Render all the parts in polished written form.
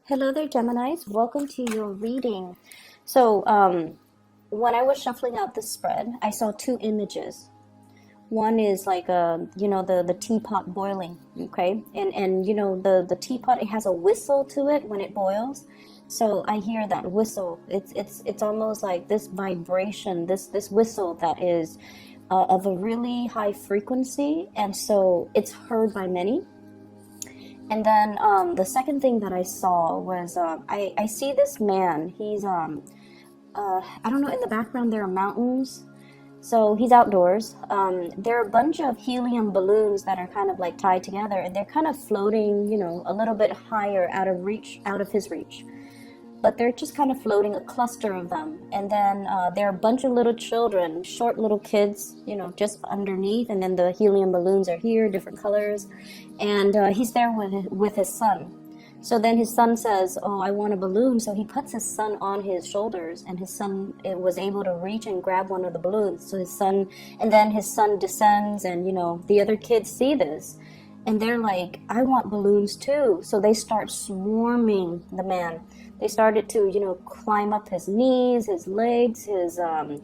Hello there, Geminis. Welcome to your reading. So, when I was shuffling out the spread, I saw two images. One is like the teapot boiling, okay? And the teapot, it has a whistle to it when it boils. So I hear that whistle. It's almost like this vibration, this whistle that is of a really high frequency, and so it's heard by many. And then the second thing that I saw was I see this man. He's I don't know, in the background there are mountains. So he's outdoors. There are a bunch of helium balloons that are kind of like tied together, and they're kind of floating, a little bit higher out of his reach. But they're just kind of floating, a cluster of them. And then there are a bunch of little children, short little kids, just underneath. And then the helium balloons are here, different colors. And he's there with his son. So then his son says, "Oh, I want a balloon." So he puts his son on his shoulders, and his son was able to reach and grab one of the balloons. And then his son descends, and the other kids see this, and they're like, "I want balloons too." So they start swarming the man. They started to, climb up his knees, his legs, his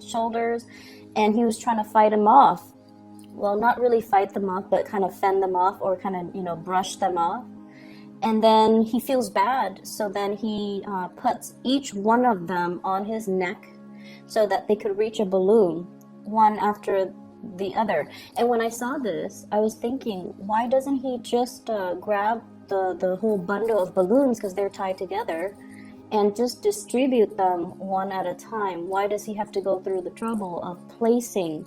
shoulders, and he was trying to fight them off. Well, not really fight them off, but kind of fend them off, or kind of, brush them off. And then he feels bad, so then he puts each one of them on his neck so that they could reach a balloon, one after the other. And when I saw this, I was thinking, why doesn't he just grab the whole bundle of balloons, because they're tied together, and just distribute them one at a time? Why does he have to go through the trouble of placing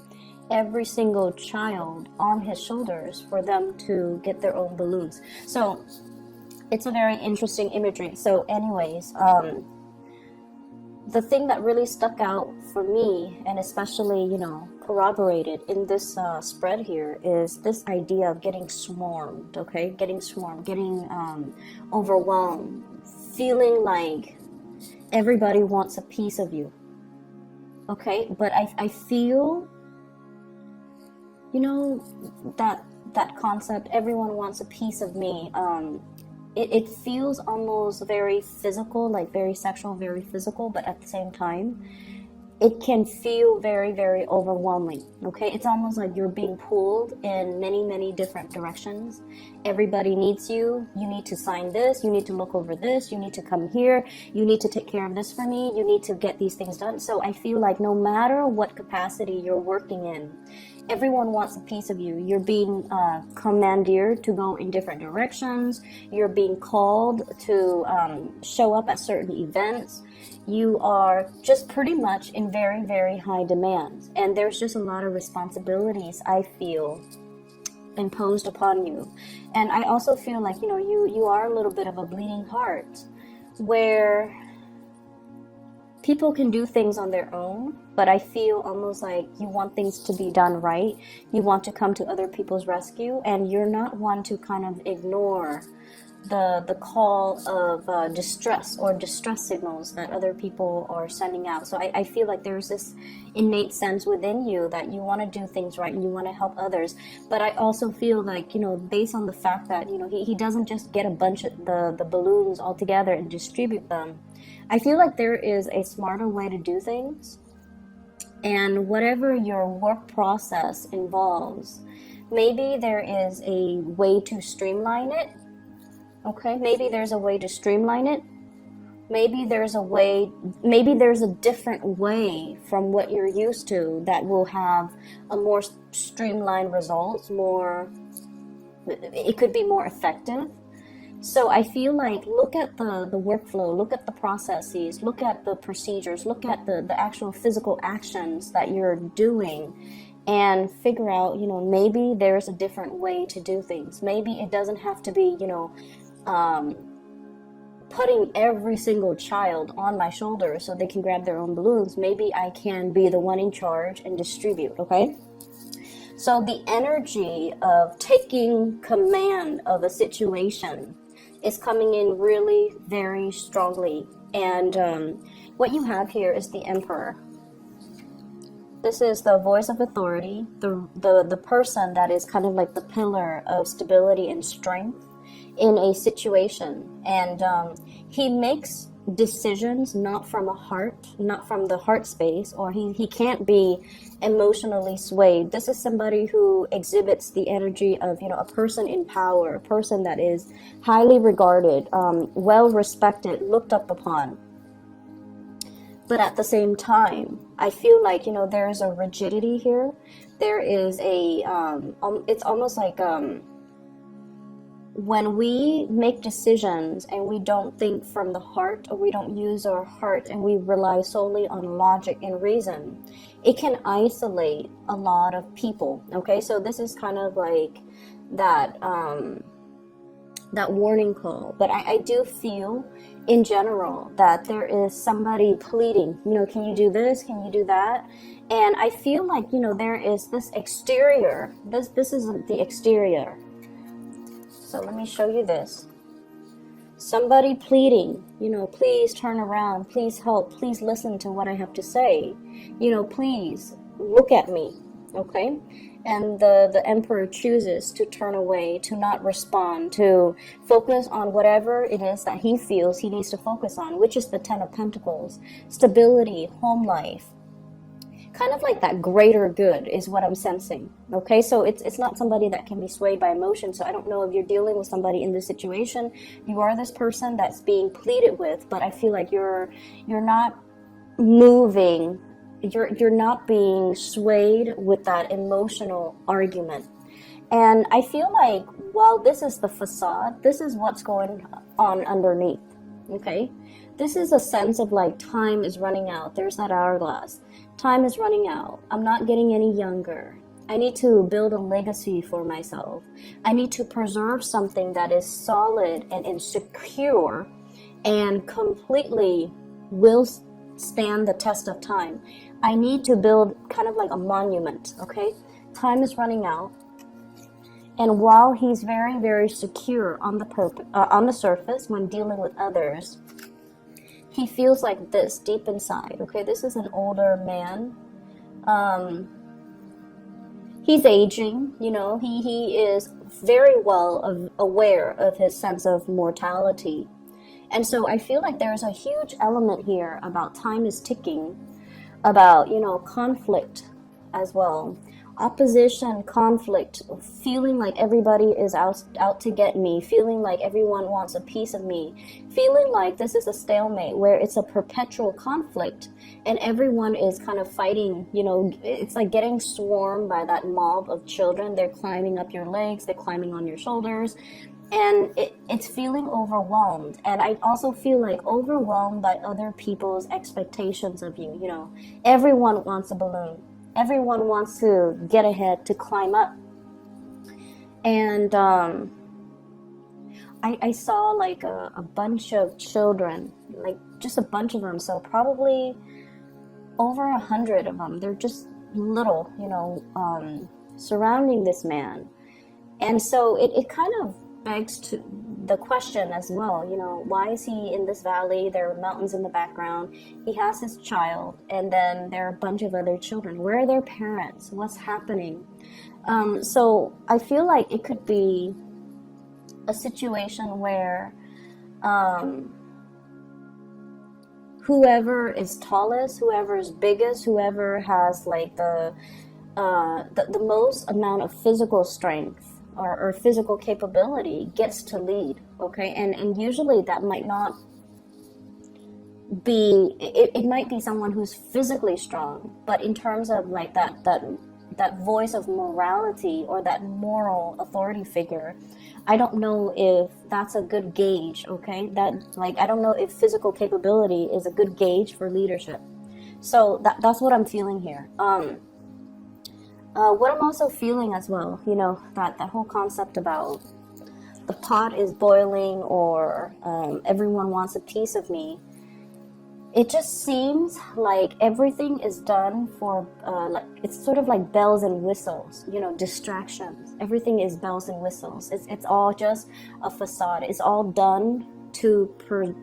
every single child on his shoulders for them to get their own balloons? So it's a very interesting imagery. So anyways, the thing that really stuck out for me, and especially, corroborated in this spread here, is this idea of getting swarmed, okay? Getting swarmed, getting overwhelmed, feeling like everybody wants a piece of you, okay? But I feel, that concept, everyone wants a piece of me. It feels almost very physical, like very sexual, very physical, but at the same time, it can feel very, very overwhelming, okay? It's almost like you're being pulled in many, many different directions. Everybody needs you. You need to sign this. You need to look over this. You need to come here. You need to take care of this for me. You need to get these things done. So I feel like no matter what capacity you're working in, everyone wants a piece of you. You're being commandeered to go in different directions. You're being called to show up at certain events. You are just pretty much in very, very high demand. And there's just a lot of responsibilities, I feel, imposed upon you. And I also feel like, you are a little bit of a bleeding heart, where people can do things on their own, but I feel almost like you want things to be done right. You want to come to other people's rescue, and you're not one to kind of ignore the call of distress or distress signals that other people are sending out. So I feel like there's this innate sense within you that you want to do things right and you want to help others. But I also feel like, based on the fact that, he doesn't just get a bunch of the balloons all together and distribute them. I feel like there is a smarter way to do things. And whatever your work process involves, maybe there is a way to streamline it. Okay, maybe there's a way to streamline it. Maybe there's a different way from what you're used to that will have a more streamlined result, it could be more effective. So I feel like, look at the workflow, look at the processes, look at the procedures, look at the actual physical actions that you're doing, and figure out, maybe there's a different way to do things. Maybe it doesn't have to be, putting every single child on my shoulder so they can grab their own balloons. Maybe I can be the one in charge and distribute, okay? So the energy of taking command of a situation is coming in really very strongly. And what you have here is the Emperor. This is the voice of authority, the person that is kind of like the pillar of stability and strength. in a situation, and he makes decisions not from a heart, not from the heart space, or he can't be emotionally swayed. This is somebody who exhibits the energy of, you know, a person in power, a person that is highly regarded, well respected, looked up upon. But at the same time, I feel like, you know, there's a rigidity here. There is a it's almost like when we make decisions and we don't think from the heart, or we don't use our heart and we rely solely on logic and reason, it can isolate a lot of people. Okay, so this is kind of like that that warning call. But I do feel in general that there is somebody pleading, you know, can you do this, can you do that? And I feel like, you know, there is this exterior, this is the exterior. So let me show you this. Somebody pleading, you know, please turn around, please help, please listen to what I have to say, you know, please look at me. Okay, and the emperor chooses to turn away, to not respond, to focus on whatever it is that he feels he needs to focus on, which is the Ten of Pentacles, stability, home life, kind of like that greater good is what I'm sensing. Okay, so it's not somebody that can be swayed by emotion. So I don't know if you're dealing with somebody in this situation. You are this person that's being pleaded with, but I feel like you're not moving. You're not being swayed with that emotional argument. And I feel like while this is the facade, this is what's going on underneath. Okay, this is a sense of like time is running out. There's that hourglass. Time is running out. I'm not getting any younger. I need to build a legacy for myself. I need to preserve something that is solid and secure and completely will stand the test of time. I need to build kind of like a monument, okay? Time is running out. And while he's very, very secure on the surface when dealing with others, he feels like this deep inside, okay? This is an older man. He's aging, you know, he is very well aware of his sense of mortality. And so I feel like there's a huge element here about time is ticking, about, you know, conflict as well. Opposition, conflict, feeling like everybody is out to get me, feeling like everyone wants a piece of me, feeling like this is a stalemate where it's a perpetual conflict and everyone is kind of fighting, you know, it's like getting swarmed by that mob of children. They're climbing up your legs, they're climbing on your shoulders, and it's feeling overwhelmed. And I also feel like overwhelmed by other people's expectations of you. You know, everyone wants a balloon. Everyone wants to get ahead, to climb up. And I saw like a bunch of children, like just a bunch of them. So probably over 100 of them. They're just little, you know, surrounding this man. And so it kind of begs to the question as well, you know, why is he in this valley? There are mountains in the background. He has his child, and then there are a bunch of other children. Where are their parents? What's happening? So I feel like it could be a situation where whoever is tallest, whoever is biggest, whoever has like the most amount of physical strength or physical capability gets to lead, okay? And usually that might not be, it might be someone who's physically strong, but in terms of like that voice of morality or that moral authority figure, I don't know if that's a good gauge, okay? That, like, I don't know if physical capability is a good gauge for leadership. So that's what I'm feeling here. What I'm also feeling as well, you know, that whole concept about the pot is boiling, or everyone wants a piece of me. It just seems like everything is done for, like, it's sort of like bells and whistles, you know, distractions. Everything is bells and whistles. It's all just a facade. It's all done to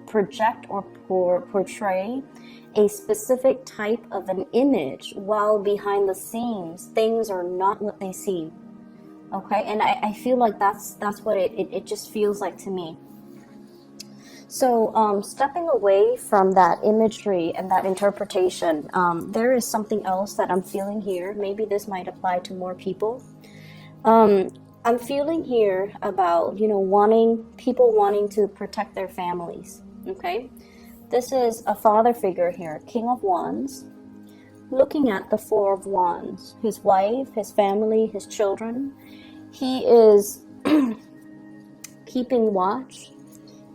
project or portray a specific type of an image, while behind the scenes things are not what they seem. Okay, and I feel like that's what it just feels like to me. So stepping away from that imagery and that interpretation, there is something else that I'm feeling here. Maybe this might apply to more people. I'm feeling here about, people wanting to protect their families. Okay, this is a father figure here, King of Wands, looking at the Four of Wands, his wife, his family, his children. He is keeping watch.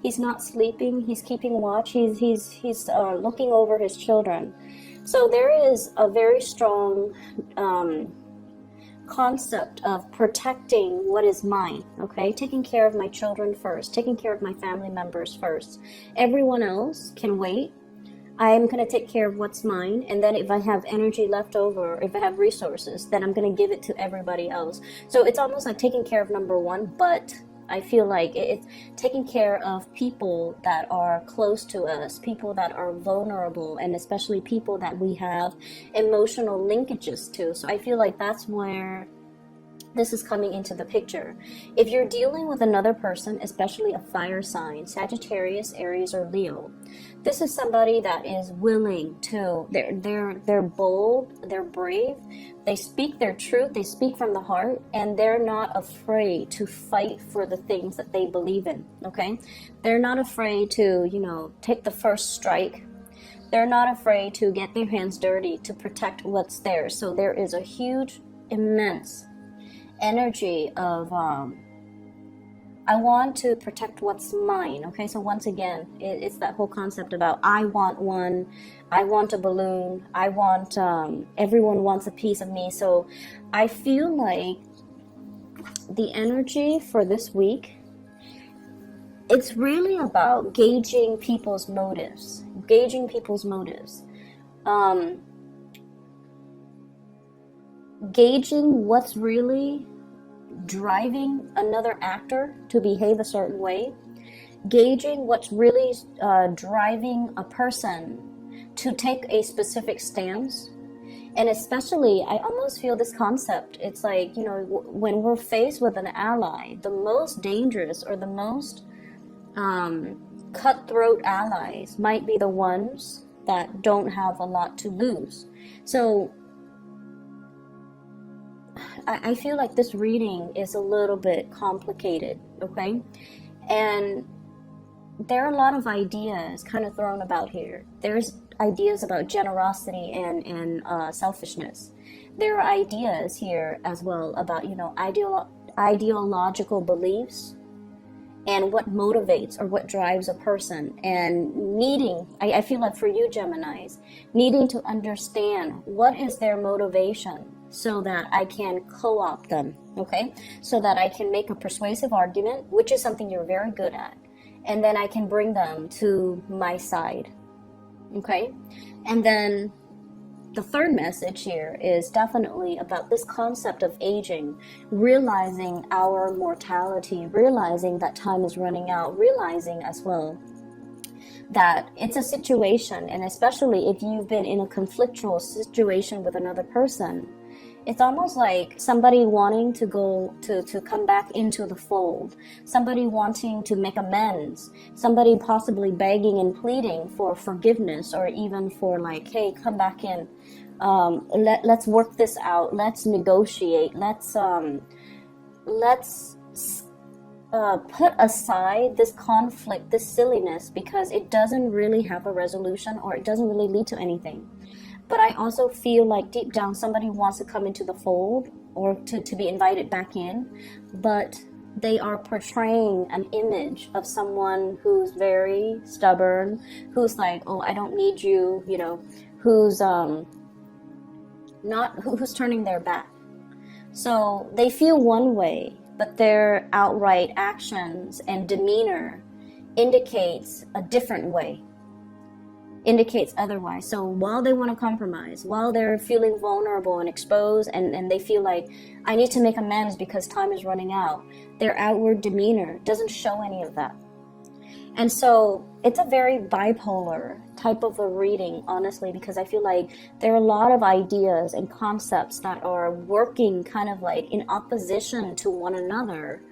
He's not sleeping. He's keeping watch. He's looking over his children. So there is a very strong concept of protecting what is mine. Okay, taking care of my children first, taking care of my family members first. Everyone else can wait. I'm going to take care of what's mine, and then if I have energy left over, if I have resources, then I'm going to give it to everybody else. So it's almost like taking care of number one, but I feel like it's taking care of people that are close to us, people that are vulnerable, and especially people that we have emotional linkages to. So I feel like that's where this is coming into the picture. If you're dealing with another person, especially a fire sign, Sagittarius, Aries, or Leo, this is somebody that is willing to, they're bold, they're brave, they speak their truth, they speak from the heart, and they're not afraid to fight for the things that they believe in, okay? They're not afraid to, take the first strike. They're not afraid to get their hands dirty to protect what's theirs. So there is a huge, immense energy of I want to protect what's mine. Okay, so once again, it's that whole concept about I want one, I want a balloon, I want everyone wants a piece of me. So I feel like the energy for this week, it's really about gauging people's motives, gauging what's really driving another actor to behave a certain way, gauging what's really driving a person to take a specific stance. And especially, I almost feel this concept, it's like, when we're faced with an ally, the most dangerous or the most cutthroat allies might be the ones that don't have a lot to lose. So I feel like this reading is a little bit complicated, okay? And there are a lot of ideas kind of thrown about here. There's ideas about generosity and selfishness. There are ideas here as well about, ideological beliefs and what motivates or what drives a person, and needing, I feel like for you Geminis, needing to understand what is their motivation so that I can co-opt them, okay? So that I can make a persuasive argument, which is something you're very good at, and then I can bring them to my side, okay? And then the third message here is definitely about this concept of aging, realizing our mortality, realizing that time is running out, realizing as well that it's a situation, and especially if you've been in a conflictual situation with another person, it's almost like somebody wanting to go to come back into the fold, somebody wanting to make amends, somebody possibly begging and pleading for forgiveness, or even for like, hey, come back in, let's work this out, let's negotiate, let's put aside this conflict, this silliness, because it doesn't really have a resolution, or it doesn't really lead to anything. But I also feel like deep down somebody wants to come into the fold, or to be invited back in, but they are portraying an image of someone who's very stubborn, who's like, oh, I don't need you, who's who's turning their back. So they feel one way, but their outright actions and demeanor indicates a different way, indicates otherwise. So while they want to compromise, while they're feeling vulnerable and exposed, and they feel like, I need to make amends because time is running out, their outward demeanor doesn't show any of that. And so it's a very bipolar type of a reading, honestly, because I feel like there are a lot of ideas and concepts that are working kind of like in opposition to one another.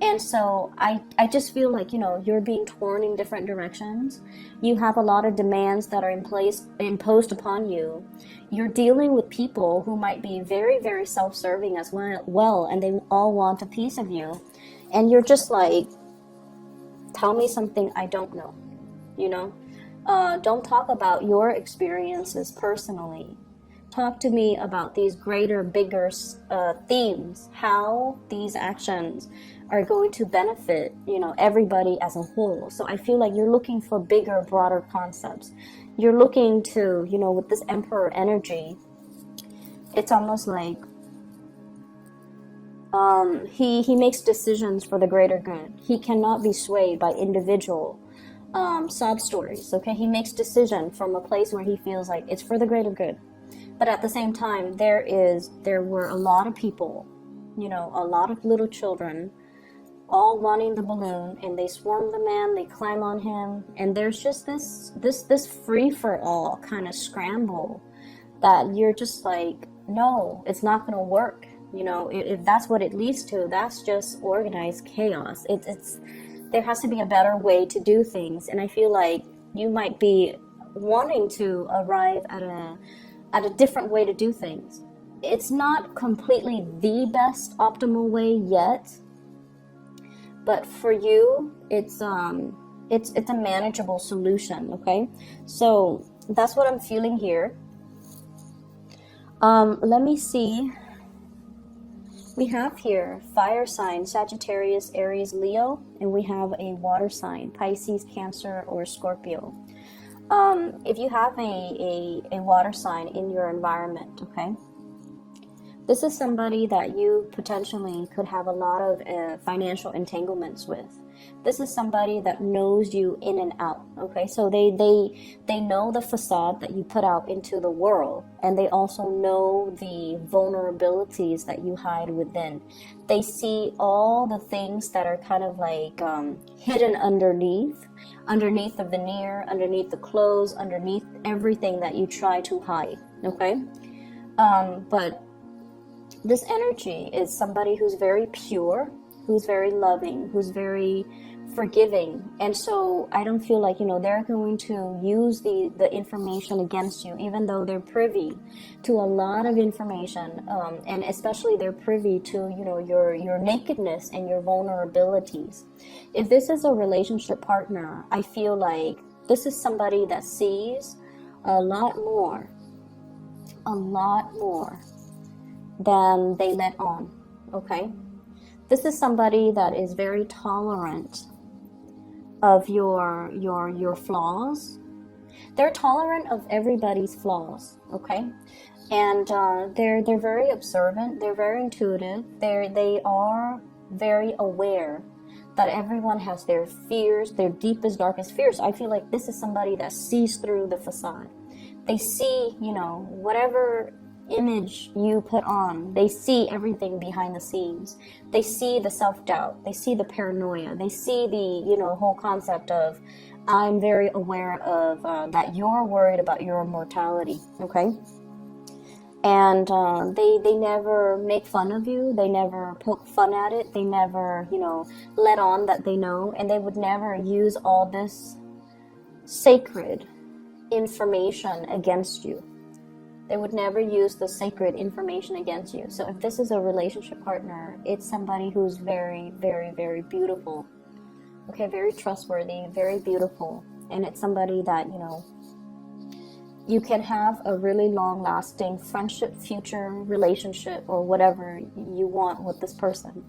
And so I just feel like, you're being torn in different directions. You have a lot of demands that are imposed upon you. You're dealing with people who might be very, very self-serving as well, and they all want a piece of you. And you're just like, tell me something I don't know, don't talk about your experiences personally. Talk to me about these greater, bigger themes, how these actions are going to benefit, everybody as a whole. So I feel like you're looking for bigger, broader concepts. You're looking to, with this Emperor energy, it's almost like he makes decisions for the greater good. He cannot be swayed by individual sob stories, okay? He makes decision from a place where he feels like it's for the greater good. But at the same time, there were a lot of people, a lot of little children, all wanting the balloon, and they swarm the man, they climb on him, and there's just this free-for-all kind of scramble that you're just like, no, it's not going to work. If that's what it leads to, that's just organized chaos. There has to be a better way to do things, and I feel like you might be wanting to arrive at a different way to do things. It's not completely the best optimal way yet, but for you, it's a manageable solution. Okay, so that's what I'm feeling here. Let me see. We have here fire sign, Sagittarius, Aries, Leo, and we have a water sign, Pisces, Cancer, or Scorpio. If you have a water sign in your environment, okay, this is somebody that you potentially could have a lot of financial entanglements with. This is somebody that knows you in and out, okay? So they know the facade that you put out into the world, and they also know the vulnerabilities that you hide within. They see all the things that are kind of like hidden underneath the veneer, underneath the clothes, underneath everything that you try to hide, okay? But this energy is somebody who's very pure, who's very loving, who's very forgiving. And so I don't feel like, they're going to use the information against you, even though they're privy to a lot of information. And especially they're privy to, your nakedness and your vulnerabilities. If this is a relationship partner, I feel like this is somebody that sees a lot more than they let on, okay? This is somebody that is very tolerant of your flaws. They're tolerant of everybody's flaws, okay? And they're very observant. They're very intuitive. They are very aware that everyone has their fears, their deepest, darkest fears. I feel like this is somebody that sees through the facade. They see, whatever image you put on, they see everything behind the scenes. They see the self-doubt, they see the paranoia, they see the whole concept of, I'm very aware of that you're worried about your mortality, okay? And they never make fun of you, they never poke fun at it, they never let on that they know, and they would never use all this sacred information against you. They would never use the sacred information against you. So if this is a relationship partner, it's somebody who's very, very, very beautiful. Okay, very trustworthy, very beautiful. And it's somebody that, you can have a really long-lasting friendship, future relationship, or whatever you want with this person.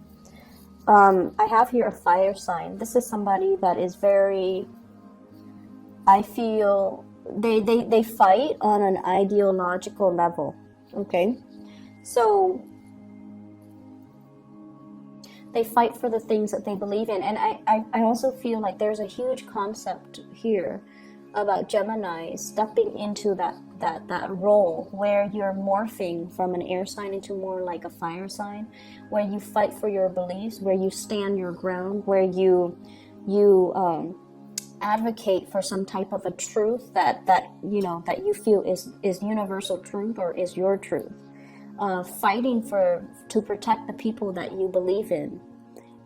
I have here a fire sign. This is somebody that is very, I feel, they fight on an ideological level, okay? So they fight for the things that they believe in. And I also feel like there's a huge concept here about Gemini stepping into that role where you're morphing from an air sign into more like a fire sign, where you fight for your beliefs, where you stand your ground, where you advocate for some type of a truth that you feel is universal truth or is your truth. Fighting to protect the people that you believe in,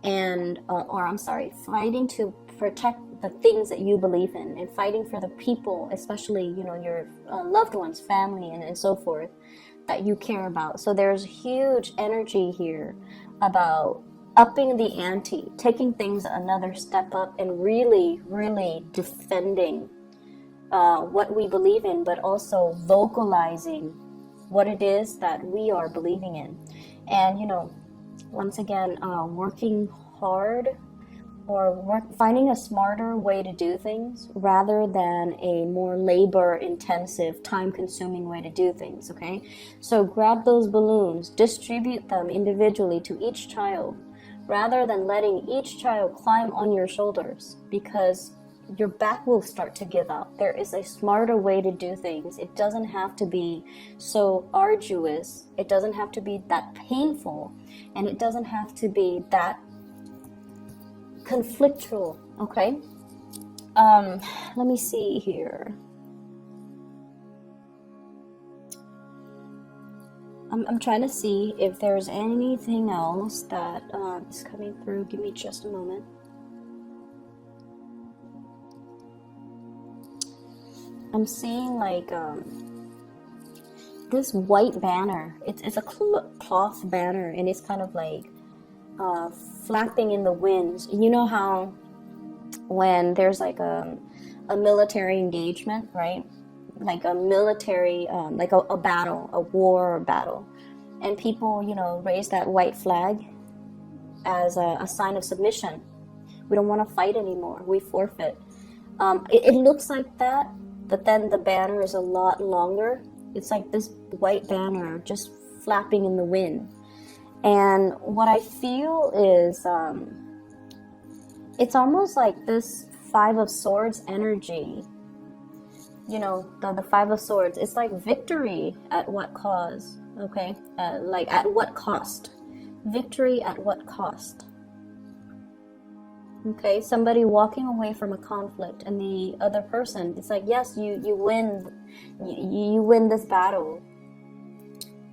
and fighting to protect the things that you believe in, and fighting for the people, especially your loved ones, family, and so forth, that you care about. So there's huge energy here about upping the ante, taking things another step up, and really, really defending what we believe in, but also vocalizing what it is that we are believing in. And once again, working hard, or finding a smarter way to do things rather than a more labor intensive, time consuming way to do things. Okay, so grab those balloons, distribute them individually to each child rather than letting each child climb on your shoulders, because your back will start to give out. There is a smarter way to do things. It doesn't have to be so arduous, it doesn't have to be that painful, and it doesn't have to be that conflictual. Okay, let me see here. I'm trying to see if there's anything else that is coming through. Give me just a moment. I'm seeing like this white banner. It's a cloth banner, and it's kind of like flapping in the winds. You know how when there's like a military engagement, right? Like a military, like a battle, a war or battle, and people, raise that white flag as a sign of submission. We don't want to fight anymore. We forfeit. It looks like that, but then the banner is a lot longer. It's like this white banner just flapping in the wind. And what I feel is, it's almost like this Five of Swords energy. The Five of Swords. It's like victory at what cause? Okay, like at what cost? Victory at what cost? Okay, somebody walking away from a conflict, and the other person, it's like, yes, you win, you win this battle,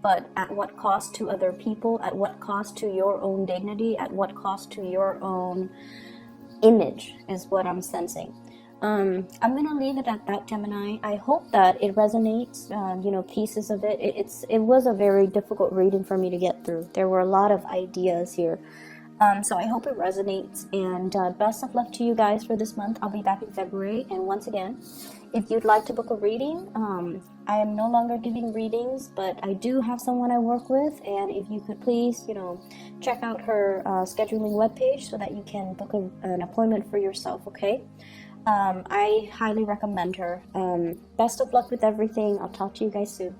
but at what cost to other people? At what cost to your own dignity? At what cost to your own image is what I'm sensing. I'm gonna leave it at that, Gemini. I hope that it resonates. Pieces of it. It was a very difficult reading for me to get through. There were a lot of ideas here. So I hope it resonates, and best of luck to you guys for this month. I'll be back in February, and once again, if you'd like to book a reading, I am no longer giving readings, but I do have someone I work with, and if you could please, check out her scheduling webpage so that you can book an appointment for yourself, okay? I highly recommend her. Best of luck with everything. I'll talk to you guys soon.